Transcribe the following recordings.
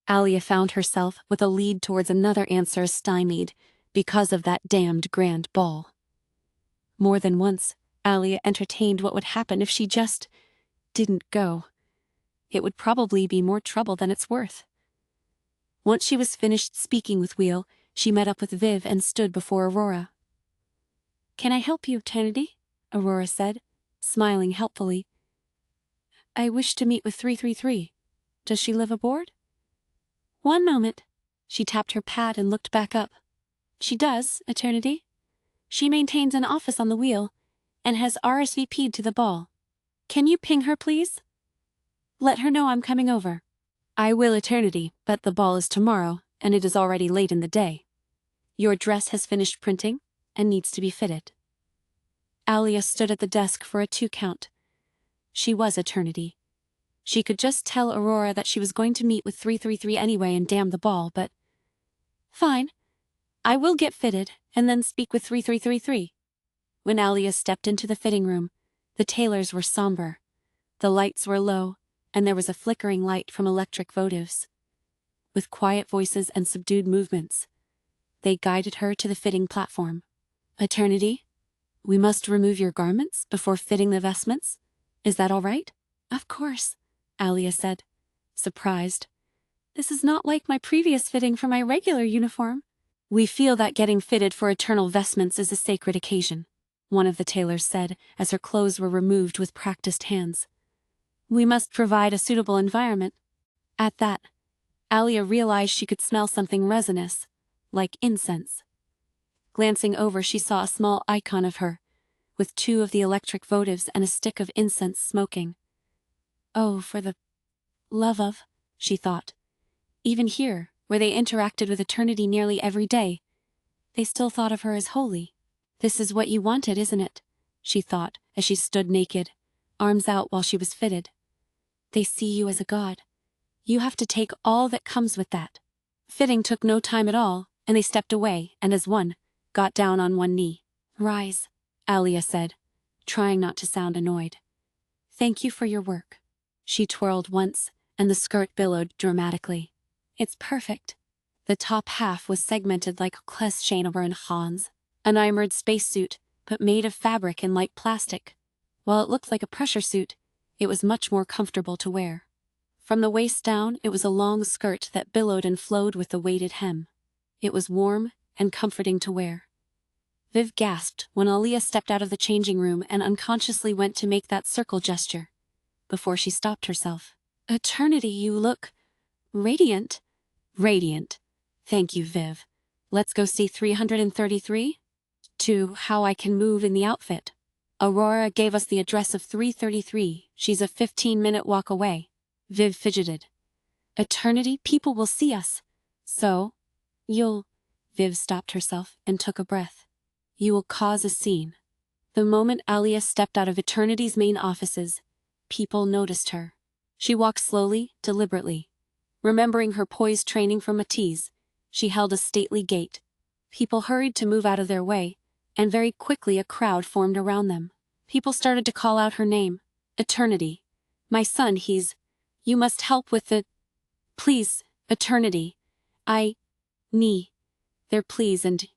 Alia found herself with a lead towards another answer stymied because of that damned grand ball. More than once, Alia entertained what would happen if she just didn't go. It would probably be more trouble than it's worth. Once she was finished speaking with Wheel, she met up with Viv and stood before Aurora. "Can I help you, Trinity?" Aurora said, smiling helpfully. "I wish to meet with 333. Does she live aboard?" "One moment." She tapped her pad and looked back up. "She does, Eternity. She maintains an office on the Wheel and has RSVP'd to the ball. Can you ping her, please? Let her know I'm coming over." "I will, Eternity, but the ball is tomorrow, and it is already late in the day. Your dress has finished printing and needs to be fitted." Alia stood at the desk for a 2 count. She was Eternity. She could just tell Aurora that she was going to meet with 333 anyway and damn the ball, but... "Fine. I will get fitted and then speak with 3333. When Alia stepped into the fitting room, the tailors were somber. The lights were low, and there was a flickering light from electric votives. With quiet voices and subdued movements, they guided her to the fitting platform. "Eternity, we must remove your garments before fitting the vestments. Is that all right?" "Of course," Alia said, surprised. "This is not like my previous fitting for my regular uniform." "We feel that getting fitted for eternal vestments is a sacred occasion," one of the tailors said as her clothes were removed with practiced hands. "We must provide a suitable environment." At that, Alia realized she could smell something resinous, like incense. Glancing over, she saw a small icon of her, with 2 of the electric votives and a stick of incense smoking. "Oh, for the love of," she thought. Even here, where they interacted with Eternity nearly every day, they still thought of her as holy. "This is what you wanted, isn't it?" she thought as she stood naked, arms out while she was fitted. "They see you as a god. You have to take all that comes with that." Fitting took no time at all, and they stepped away and as one, got down on one knee. "Rise," Alia said, trying not to sound annoyed. "Thank you for your work." She twirled once, and the skirt billowed dramatically. "It's perfect." The top half was segmented like a Kleschaner in Hans, an armored spacesuit, but made of fabric and light plastic. While it looked like a pressure suit, it was much more comfortable to wear. From the waist down, it was a long skirt that billowed and flowed with the weighted hem. It was warm and comforting to wear. Viv gasped when Alia stepped out of the changing room and unconsciously went to make that circle gesture, before she stopped herself. "Eternity, you look radiant." "Radiant. Thank you, Viv. Let's go see 333? To how I can move in the outfit." "Aurora gave us the address of 333. She's a 15-minute walk away." Viv fidgeted. "Eternity, people will see us. So, you'll..." Viv stopped herself and took a breath. "You will cause a scene." The moment Alia stepped out of Eternity's main offices, people noticed her. She walked slowly, deliberately. Remembering her poise training from Matisse, she held a stately gait. People hurried to move out of their way, and very quickly a crowd formed around them. People started to call out her name. "Eternity. My son, he's... You must help with the... Please, Eternity. Their pleas and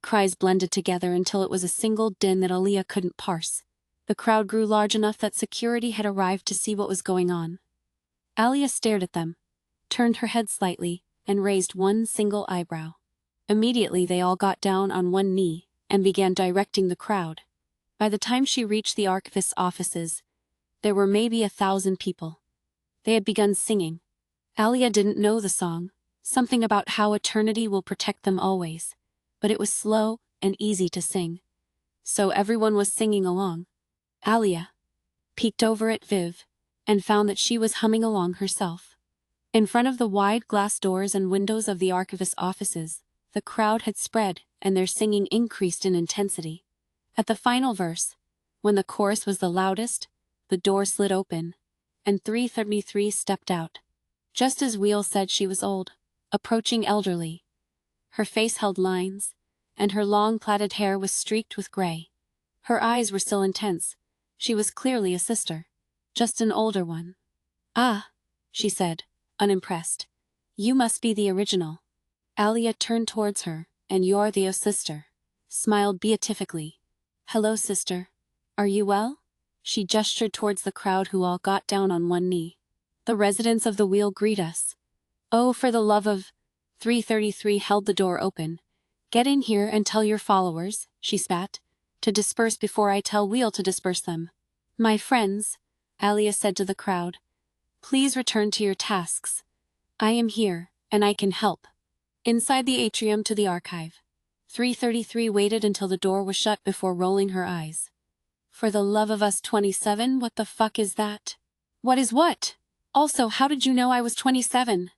cries blended together until it was a single din that Alia couldn't parse. The crowd grew large enough that security had arrived to see what was going on. Alia stared at them, turned her head slightly, and raised one single eyebrow. Immediately they all got down on one knee and began directing the crowd. By the time she reached the archivist's offices, there were maybe 1,000 people. They had begun singing. Alia didn't know the song, something about how eternity will protect them always, but it was slow and easy to sing. So everyone was singing along. Alia peeked over at Viv and found that she was humming along herself. In front of the wide glass doors and windows of the archivist's offices, the crowd had spread and their singing increased in intensity. At the final verse, when the chorus was the loudest, the door slid open, and 333 stepped out. Just as Wheel said, she was old, approaching elderly. Her face held lines, and her long plaited hair was streaked with gray. Her eyes were still intense. She was clearly a sister, just an older one. "Ah," she said, unimpressed. You must be the original. Alia turned towards her, and you're the sister. Smiled beatifically. Hello, sister. Are you well? She gestured towards the crowd who all got down on one knee. The residents of the wheel greet us. Oh, for the love of... 333 held the door open. Get in here and tell your followers, she spat, to disperse before I tell Wheel to disperse them. My friends, Alia said to the crowd, please return to your tasks. I am here, and I can help. Inside the atrium to the archive. 333 waited until the door was shut before rolling her eyes. For the love of us 27, what the fuck is that? What is what? Also, how did you know I was 27?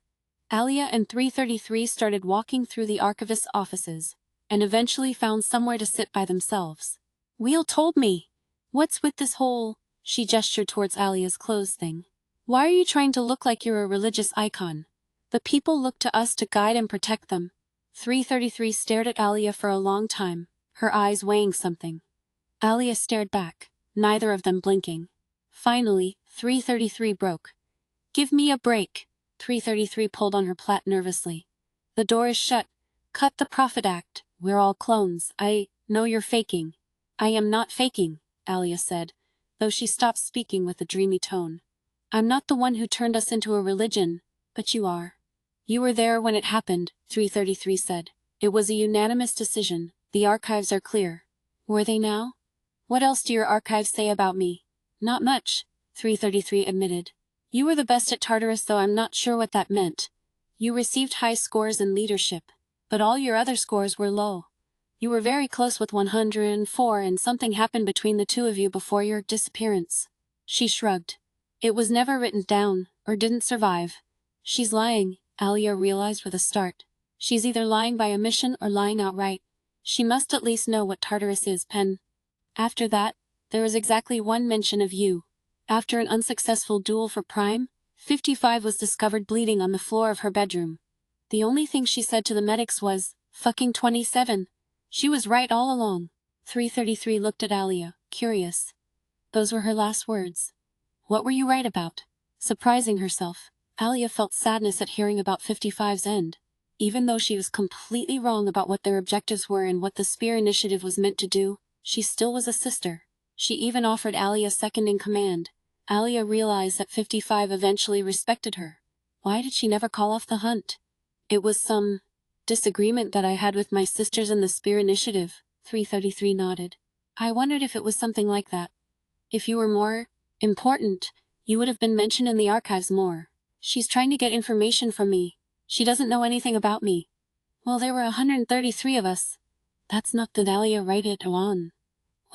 Alia and 333 started walking through the archivist's offices, and eventually found somewhere to sit by themselves. Wheel told me. What's with this whole... She gestured towards Alia's clothes thing. Why are you trying to look like you're a religious icon? The people look to us to guide and protect them. 333 stared at Alia for a long time, her eyes weighing something. Alia stared back, neither of them blinking. Finally, 333 broke. Give me a break. 333 pulled on her plait nervously. The door is shut. Cut the prophet act. We're all clones. I know you're faking. I am not faking, Alia said, though she stopped speaking with a dreamy tone. I'm not the one who turned us into a religion, but you are. You were there when it happened, 333 said. It was a unanimous decision. The archives are clear. Were they now? What else do your archives say about me? Not much, 333 admitted. You were the best at Tartarus, though I'm not sure what that meant. You received high scores in leadership, but all your other scores were low. You were very close with 104, and something happened between the two of you before your disappearance. She shrugged. It was never written down, or didn't survive. She's lying, Alia realized with a start. She's either lying by omission or lying outright. She must at least know what Tartarus is, Pen. After that, there was exactly one mention of you. After an unsuccessful duel for Prime, 55 was discovered bleeding on the floor of her bedroom. The only thing she said to the medics was, fucking 27. She was right all along. 333 looked at Alia, curious. Those were her last words. What were you right about? Surprising herself, Alia felt sadness at hearing about 55's end. Even though she was completely wrong about what their objectives were and what the Spear Initiative was meant to do, she still was a sister. She even offered Alia second in command. Alia realized that 55 eventually respected her. Why did she never call off the hunt? It was some disagreement that I had with my sisters in the Spear Initiative, 333 nodded. I wondered if it was something like that. If you were more important, you would have been mentioned in the archives more. She's trying to get information from me. She doesn't know anything about me. Well, there were 133 of us. That's not the Alia right it on.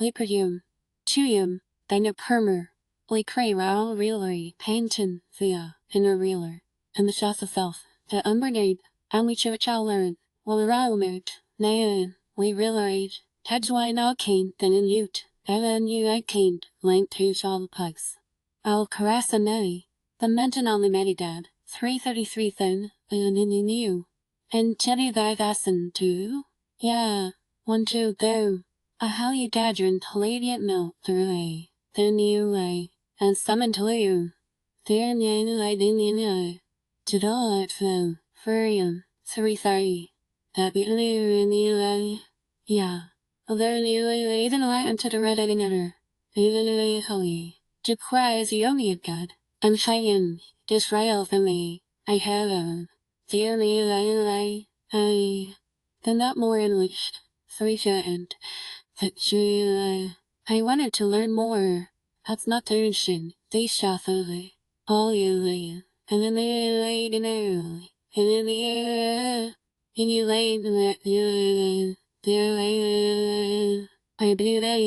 Leiperium. Tuyum, Dina Permer, Lecray Raul Realery, Painton, Thea, Inner Reeler, and the Shasa Self, the Umbernade, and we Churchill learn, well, Raumert, Nayan, we realized, Tadjwai now came, then in Ute, Evan you I came, length to Shal Pugs. Al Carassa Nelly, the Menton on the Medidad, 333 then, and in you. And Teddy Vivasan too? Yeah, 1 2 go. A Halia Dadrin Palladiant Mill through a, then you lay, and summon to you. There nyan light in the to the it fell, Furium, 330. That be in the lay. Yeah. Although you lay the light into the red editor. Even lay holy. To prize the only God. I'm saying, Disrael for me. I have a. Dear me lay. I. Then not more enlished. 3 and. That you, I wanted to learn more. That's not the ocean. They shall fully. All you lay. And then they laid in air. And in the air. And you laid in that you. There lay. I do that.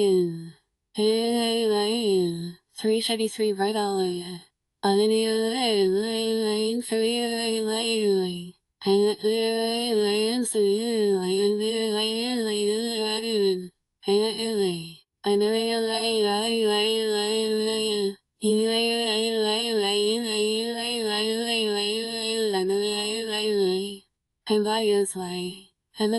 Hey, lay. 333 right all. And then you lay. 3 lay. And lay. And so you lay. And lay. I know and by his way. And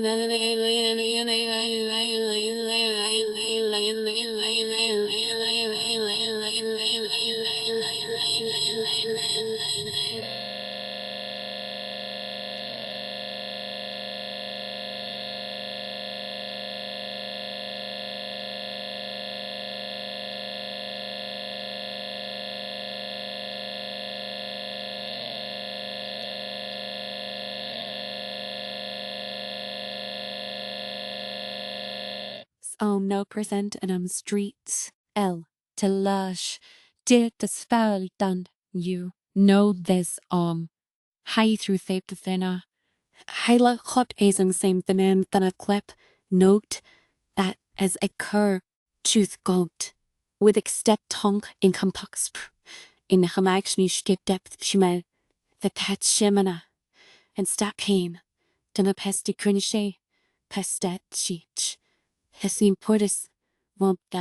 no present in streets. Te lush, dit the spell done. You know this high through thape the thinna. Heile hot asing same thin than a clip. Note that as a cur tooth goat. With extect tongue in compux in the hamaxni skip depth shimel. The tat shimana. And stack pain. Dana pesti criniche. Pestet sheech. Hessim portis. Won't that